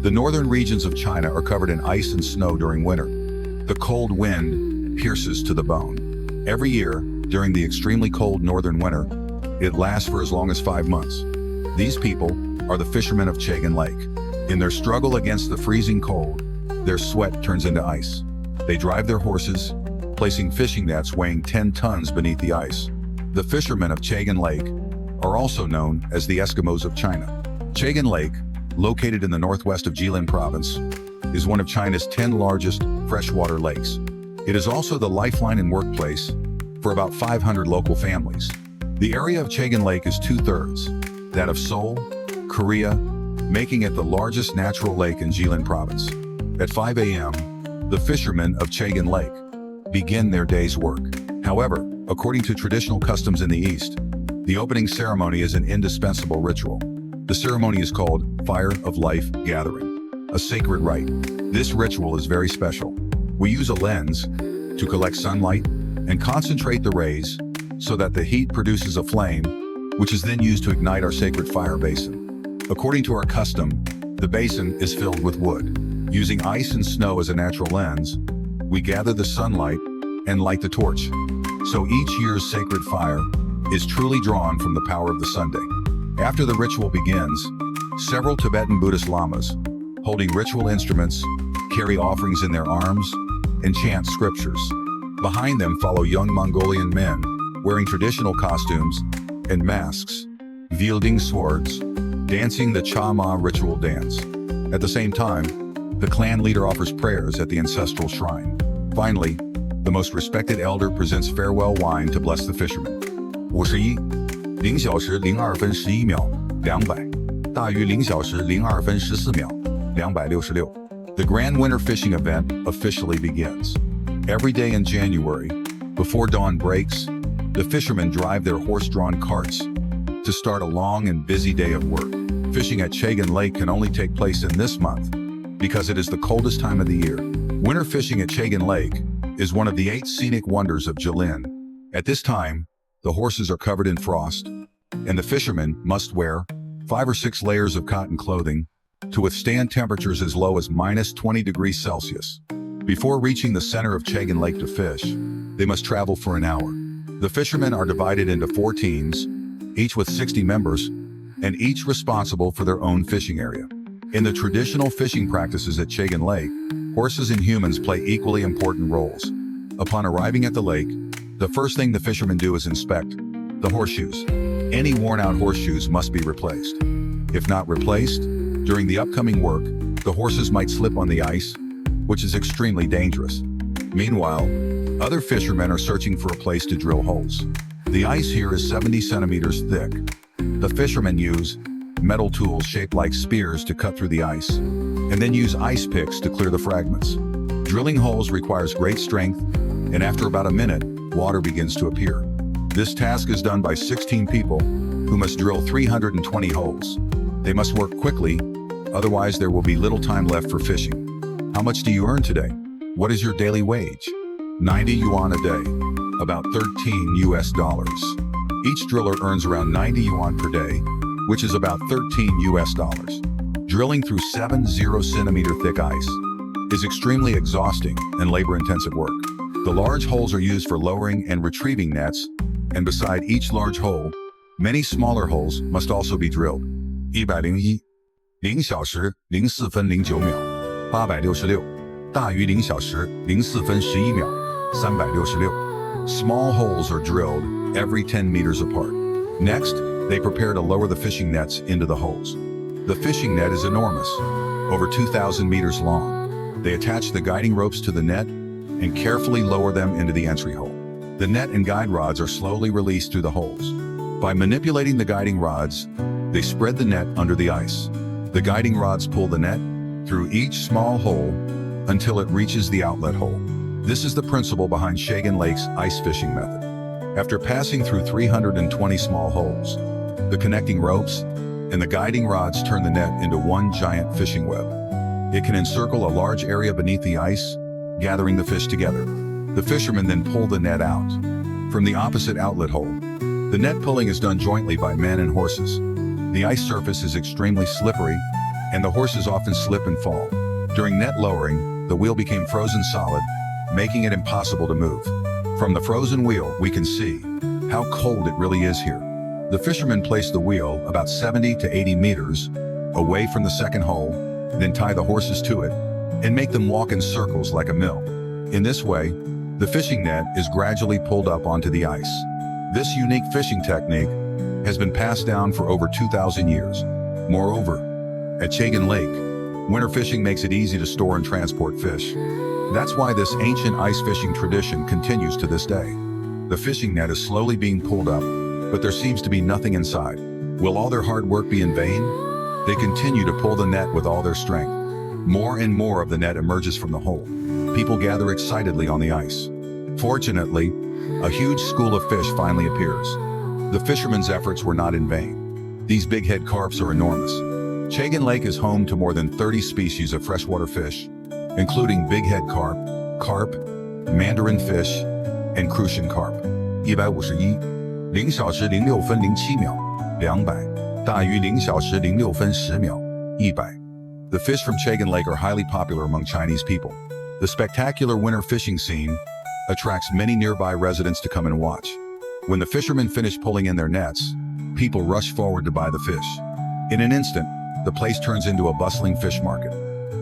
The northern regions of China are covered in ice and snow during winter. The cold wind pierces to the bone. Every year, during the extremely cold northern winter, it lasts for as long as 5 months. These people are the fishermen of Chagan Lake. In their struggle against the freezing cold, their sweat turns into ice. They drive their horses, placing fishing nets weighing 10 tons beneath the ice. The fishermen of Chagan Lake are also known as the Eskimos of China. Chagan Lake, located in the northwest of Jilin province, is one of China's 10 largest freshwater lakes. It is also the lifeline and workplace for about 500 local families. The area of Chagan Lake is 2/3 that of Seoul, Korea, making it the largest natural lake in Jilin province. At 5 a.m., the fishermen of Chagan Lake begin their day's work. However, according to traditional customs in the East, the opening ceremony is an indispensable ritual. The ceremony is called Fire of Life Gathering, a sacred rite. This ritual is very special. We use a lens to collect sunlight and concentrate the rays so that the heat produces a flame, which is then used to ignite our sacred fire basin. According to our custom, the basin is filled with wood. Using ice and snow as a natural lens, we gather the sunlight and light the torch. So each year's sacred fire is truly drawn from the power of the Sunday. After the ritual begins, several Tibetan Buddhist lamas, holding ritual instruments, carry offerings in their arms and chant scriptures. Behind them follow young Mongolian men wearing traditional costumes and masks, wielding swords, dancing the Cha-Ma ritual dance. At the same time, the clan leader offers prayers at the ancestral shrine. Finally, the most respected elder presents farewell wine to bless the fishermen. 51 0小时02分11秒200大于0小时02分14秒266 The Grand Winter Fishing event officially begins. Every day in January, before dawn breaks, the fishermen drive their horse-drawn carts to start a long and busy day of work. Fishing at Chagan Lake can only take place in this month because it is the coldest time of the year. Winter fishing at Chagan Lake is one of the 8 scenic wonders of Jilin. At this time, the horses are covered in frost, and the fishermen must wear 5 or 6 layers of cotton clothing to withstand temperatures as low as -20 degrees Celsius. Before reaching the center of Chagan Lake to fish, they must travel for an hour. The fishermen are divided into 4 teams, each with 60 members, and each responsible for their own fishing area. In the traditional fishing practices at Chagan Lake, horses and humans play equally important roles. Upon arriving at the lake, the first thing the fishermen do is inspect the horseshoes. Any worn-out horseshoes must be replaced. If not replaced, during the upcoming work, the horses might slip on the ice, which is extremely dangerous. Meanwhile, other fishermen are searching for a place to drill holes. The ice here is 70 centimeters thick. The fishermen use metal tools shaped like spears to cut through the ice, and then use ice picks to clear the fragments. Drilling holes requires great strength, and after about a minute, water begins to appear. This task is done by 16 people who must drill 320 holes. They must work quickly, otherwise there will be little time left for fishing. How much do you earn today? What is your daily wage? 90 yuan a day, about $13 US. Each driller earns around 90 yuan per day, which is about $13 US. Drilling through 70 centimeter thick ice is extremely exhausting and labor-intensive work. The large holes are used for lowering and retrieving nets, and beside each large hole, many smaller holes must also be drilled. 101 0小时04分09秒866大于0小时04分11秒366 Small holes are drilled every 10 meters apart. Next, they prepare to lower the fishing nets into the holes. The fishing net is enormous, over 2,000 meters long. They attach the guiding ropes to the net and carefully lower them into the entry hole. The net and guide rods are slowly released through the holes. By manipulating the guiding rods, they spread the net under the ice. The guiding rods pull the net through each small hole until it reaches the outlet hole. This is the principle behind Chagan Lake's ice fishing method. After passing through 320 small holes, the connecting ropes and the guiding rods turn the net into one giant fishing web. It can encircle a large area beneath the ice, gathering the fish together. The fishermen then pull the net out from the opposite outlet hole. The net pulling is done jointly by men and horses. The ice surface is extremely slippery, and the horses often slip and fall. During net lowering, the wheel became frozen solid, making it impossible to move. From the frozen wheel, we can see how cold it really is here. The fishermen place the wheel about 70 to 80 meters away from the second hole, then tie the horses to it and make them walk in circles like a mill. In this way, the fishing net is gradually pulled up onto the ice. This unique fishing technique has been passed down for over 2,000 years. Moreover, at Chagan Lake, winter fishing makes it easy to store and transport fish. That's why this ancient ice fishing tradition continues to this day. The fishing net is slowly being pulled up, but there seems to be nothing inside. Will all their hard work be in vain? They continue to pull the net with all their strength. More and more of the net emerges from the hole. People gather excitedly on the ice. Fortunately, a huge school of fish finally appears. The fishermen's efforts were not in vain. These bighead carps are enormous. Chagan Lake is home to more than 30 species of freshwater fish, including bighead carp, mandarin fish, and crucian carp. 151 0小时06分07秒200大于0小时06分10秒100 The fish from Chagan Lake are highly popular among Chinese people. The spectacular winter fishing scene attracts many nearby residents to come and watch. When the fishermen finish pulling in their nets, people rush forward to buy the fish. In an instant, the place turns into a bustling fish market.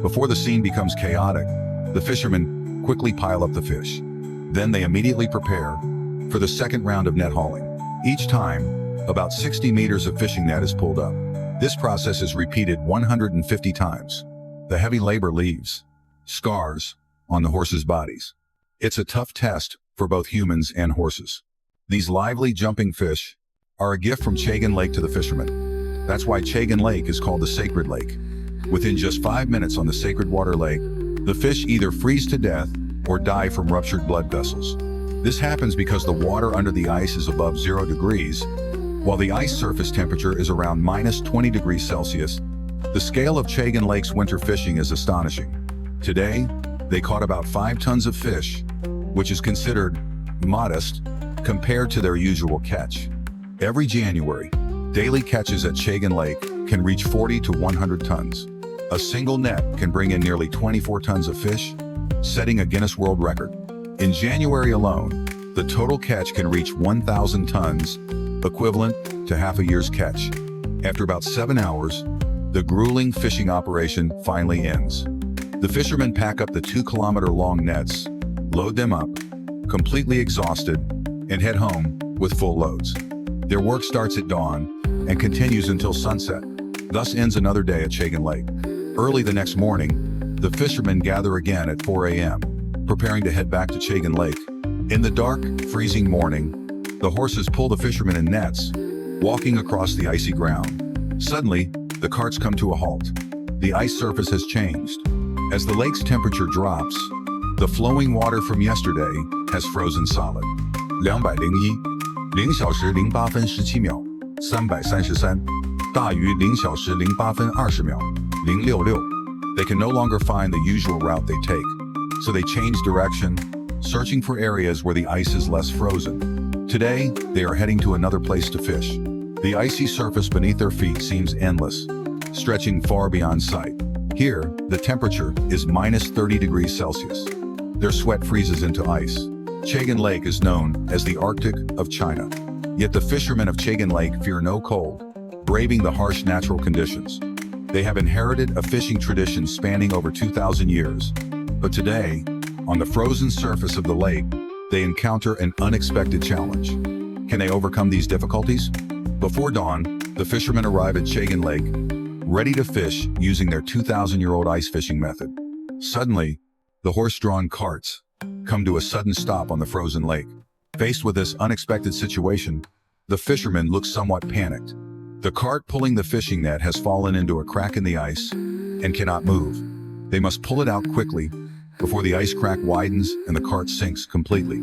Before the scene becomes chaotic, the fishermen quickly pile up the fish. Then they immediately prepare for the second round of net hauling. Each time, about 60 meters of fishing net is pulled up. This process is repeated 150 times. The heavy labor leaves scars on the horses' bodies. It's a tough test for both humans and horses. These lively jumping fish are a gift from Chagan Lake to the fishermen. That's why Chagan Lake is called the Sacred Lake. Within just 5 minutes on the sacred water lake, the fish either freeze to death or die from ruptured blood vessels. This happens because the water under the ice is above 0 degrees, while the ice surface temperature is around minus 20 degrees Celsius. The scale of Chagan Lake's winter fishing is astonishing. Today, they caught about 5 tons of fish, which is considered modest compared to their usual catch. Every January, daily catches at Chagan Lake can reach 40 to 100 tons. A single net can bring in nearly 24 tons of fish, setting a Guinness World Record. In January alone, the total catch can reach 1,000 tons, equivalent to half a year's catch. After about 7 hours, the grueling fishing operation finally ends. The fishermen pack up the 2-kilometer-long nets, load them up, completely exhausted, and head home with full loads. Their work starts at dawn and continues until sunset. Thus ends another day at Chagan Lake. Early the next morning, the fishermen gather again at 4 a.m., preparing to head back to Chagan Lake. In the dark, freezing morning, the horses pull the fishermen in nets, walking across the icy ground. Suddenly, the carts come to a halt. The ice surface has changed. As the lake's temperature drops, the flowing water from yesterday has frozen solid. 201 0小时08分17秒333大于0小时08分20秒066 They can no longer find the usual route they take, so they change direction, searching for areas where the ice is less frozen. Today, they are heading to another place to fish. The icy surface beneath their feet seems endless, stretching far beyond sight. Here, the temperature is minus 30 degrees Celsius. Their sweat freezes into ice. Chagan Lake is known as the Arctic of China. Yet the fishermen of Chagan Lake fear no cold, braving the harsh natural conditions. They have inherited a fishing tradition spanning over 2,000 years. But today, on the frozen surface of the lake, they encounter an unexpected challenge. Can they overcome these difficulties? Before dawn, the fishermen arrive at Chagan Lake, ready to fish using their 2,000-year-old ice fishing method. Suddenly, the horse-drawn carts come to a sudden stop on the frozen lake. Faced with this unexpected situation, the fishermen look somewhat panicked. The cart pulling the fishing net has fallen into a crack in the ice and cannot move. They must pull it out quickly before the ice crack widens and the cart sinks completely.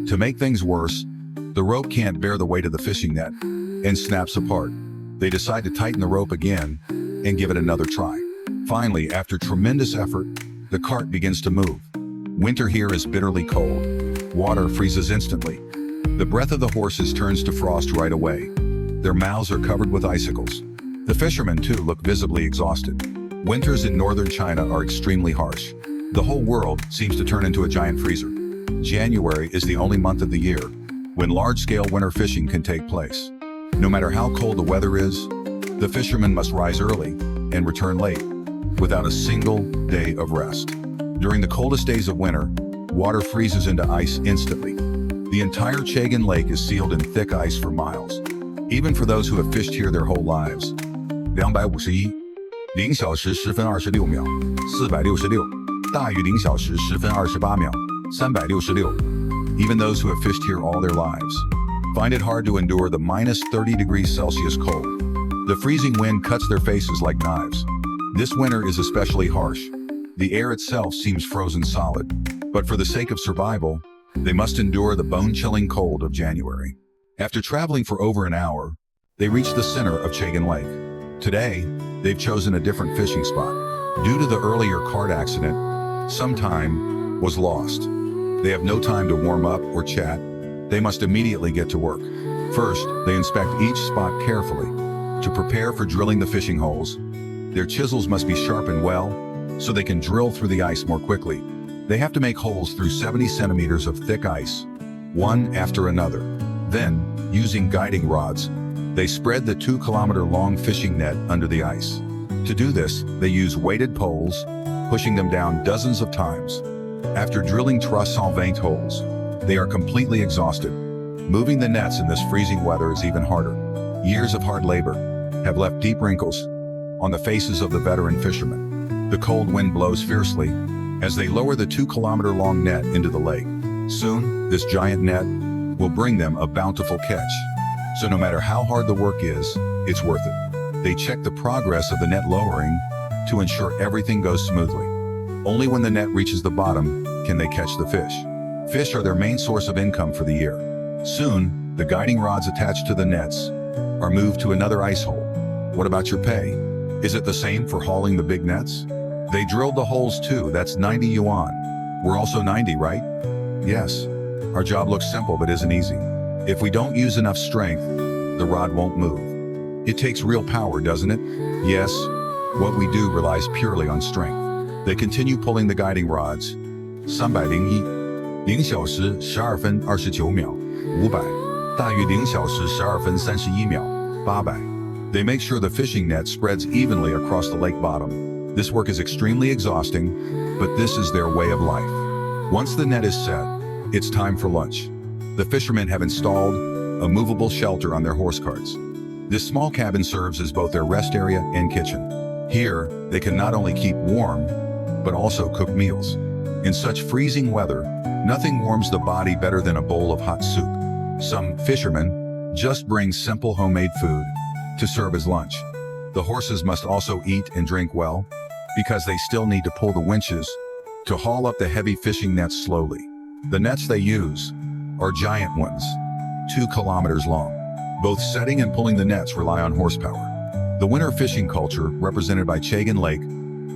To make things worse, the rope can't bear the weight of the fishing net and snaps apart. They decide to tighten the rope again and give it another try. Finally, after tremendous effort, the cart begins to move. Winter here is bitterly cold. Water freezes instantly. The breath of the horses turns to frost right away. Their mouths are covered with icicles. The fishermen, too, look visibly exhausted. Winters in northern China are extremely harsh. The whole world seems to turn into a giant freezer. January is the only month of the year when large-scale winter fishing can take place. No matter how cold the weather is, the fishermen must rise early and return late, without a single day of rest. During the coldest days of winter, water freezes into ice instantly. The entire Chagan Lake is sealed in thick ice for miles. Even for those who have fished here their whole lives. 251 0小时10分26秒 466大于0小时10分28秒 366 Even those who have fished here all their lives find it hard to endure the minus 30 degrees Celsius cold. The freezing wind cuts their faces like knives. This winter is especially harsh. The air itself seems frozen solid, but for the sake of survival, they must endure the bone-chilling cold of January. After traveling for over an hour, they reach the center of Chagan Lake. Today, they've chosen a different fishing spot. Due to the earlier cart accident, some time was lost. They have no time to warm up or chat. They must immediately get to work. First, they inspect each spot carefully to prepare for drilling the fishing holes. Their chisels must be sharpened well, so they can drill through the ice more quickly. They have to make holes through 70 centimeters of thick ice, one after another. Then, using guiding rods, they spread the 2-kilometer-long fishing net under the ice. To do this, they use weighted poles, pushing them down dozens of times. After drilling 320 holes, they are completely exhausted. Moving the nets in this freezing weather is even harder. Years of hard labor have left deep wrinkles on the faces of the veteran fishermen. The cold wind blows fiercely as they lower the 2-kilometer-long net into the lake. Soon, this giant net will bring them a bountiful catch. So no matter how hard the work is, it's worth it. They check the progress of the net lowering to ensure everything goes smoothly. Only when the net reaches the bottom can they catch the fish. Fish are their main source of income for the year. Soon, the guiding rods attached to the nets are moved to another ice hole. What about your pay? Is it the same for hauling the big nets? They drilled the holes too, that's 90 yuan. We're also 90, right? Yes. Our job looks simple but isn't easy. If we don't use enough strength, the rod won't move. It takes real power, doesn't it? Yes. What we do relies purely on strength. They continue pulling the guiding rods. 301 0小时12分29秒 500大于0小时12分31秒 800 They make sure the fishing net spreads evenly across the lake bottom. This work is extremely exhausting, but this is their way of life. Once the net is set, it's time for lunch. The fishermen have installed a movable shelter on their horse carts. This small cabin serves as both their rest area and kitchen. Here, they can not only keep warm, but also cook meals. In such freezing weather, nothing warms the body better than a bowl of hot soup. Some fishermen just bring simple homemade food to serve as lunch. The horses must also eat and drink well, because they still need to pull the winches to haul up the heavy fishing nets slowly. The nets they use are giant ones, 2 kilometers long. Both setting and pulling the nets rely on horsepower. The winter fishing culture, represented by Chagan Lake,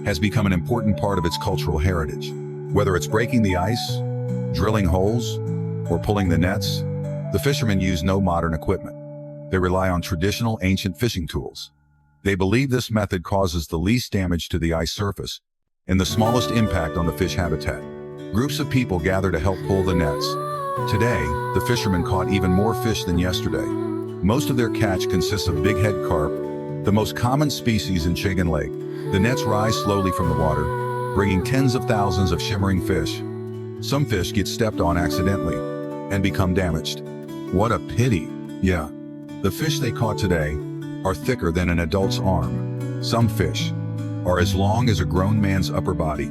has become an important part of its cultural heritage. Whether it's breaking the ice, drilling holes, or pulling the nets, the fishermen use no modern equipment. They rely on traditional ancient fishing tools. They believe this method causes the least damage to the ice surface and the smallest impact on the fish habitat. Groups of people gather to help pull the nets. Today, the fishermen caught even more fish than yesterday. Most of their catch consists of big-head carp, the most common species in Chagan Lake. The nets rise slowly from the water, bringing tens of thousands of shimmering fish. Some fish get stepped on accidentally and become damaged. What a pity. Yeah. The fish they caught today are thicker than an adult's arm. Some fish are as long as a grown man's upper body.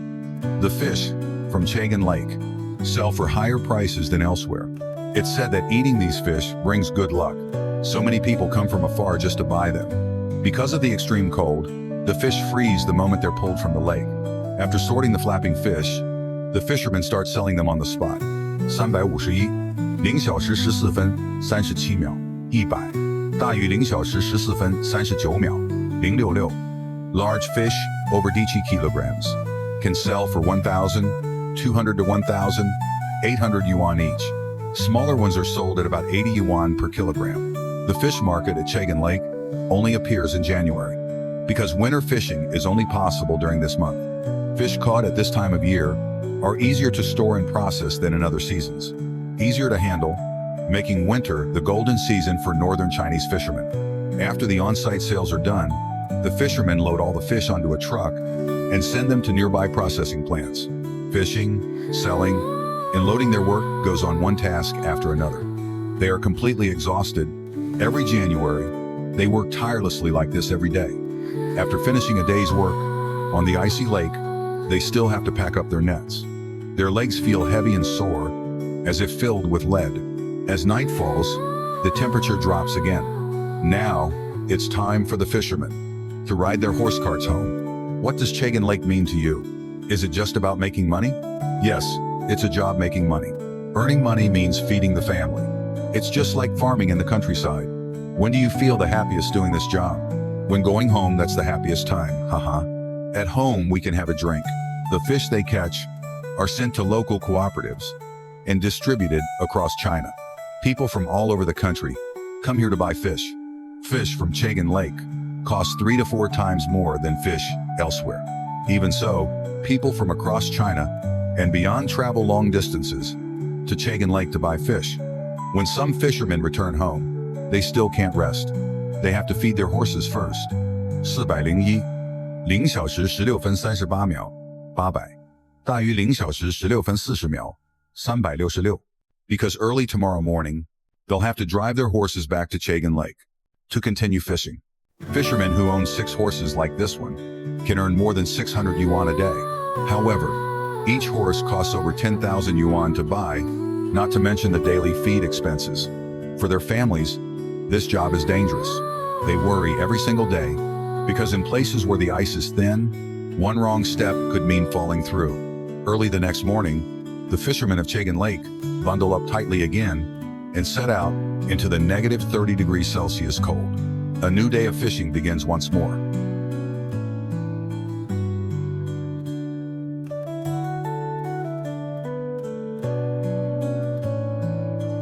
The fish from Chagan Lake sell for higher prices than elsewhere. It's said that eating these fish brings good luck. So many people come from afar just to buy them. Because of the extreme cold, the fish freeze the moment they're pulled from the lake. After sorting the flapping fish, the fishermen start selling them on the spot. 351 0小时14分37秒 100大于0小时14分39秒 066 Large fish, over 10 kilograms, can sell for 1,200 to 1,800 yuan each. Smaller ones are sold at about 80 yuan per kilogram. The fish market at Chagan Lake only appears in January. because winter fishing is only possible during this month. Fish caught at this time of year are easier to store and process than in other seasons. Easier to handle, making winter the golden season for northern Chinese fishermen. After the on-site sales are done, the fishermen load all the fish onto a truck and send them to nearby processing plants. Fishing, selling, and loading their work goes on one task after another. They are completely exhausted. Every January, they work tirelessly like this every day. After finishing a day's work on the icy lake, they still have to pack up their nets. Their legs feel heavy and sore, as if filled with lead. As night falls, the temperature drops again. Now, it's time for the fishermen to ride their horse carts home. What does Chagan Lake mean to you? Is it just about making money? Yes, it's a job making money. Earning money means feeding the family. It's just like farming in the countryside. When do you feel the happiest doing this job? When going home, that's the happiest time, haha. At home, we can have a drink. The fish they catch are sent to local cooperatives and distributed across China. People from all over the country come here to buy fish. Fish from Chagan Lake costs 3 to 4 times more than fish elsewhere. Even so, people from across China and beyond travel long distances to Chagan Lake to buy fish. When some fishermen return home, they still can't rest. They have to feed their horses first. 401 0小时16分38秒 800大于0小时16分40秒 366 Because early tomorrow morning, they'll have to drive their horses back to Chagan Lake to continue fishing. Fishermen who own 6 horses like this one can earn more than 600 yuan a day. However, each horse costs over 10,000 yuan to buy, not to mention the daily feed expenses. For their families, this job is dangerous. They worry every single day because in places where the ice is thin, one wrong step could mean falling through. Early the next morning, the fishermen of Chagan Lake bundle up tightly again and set out into the -30 degrees Celsius cold. A new day of fishing begins once more.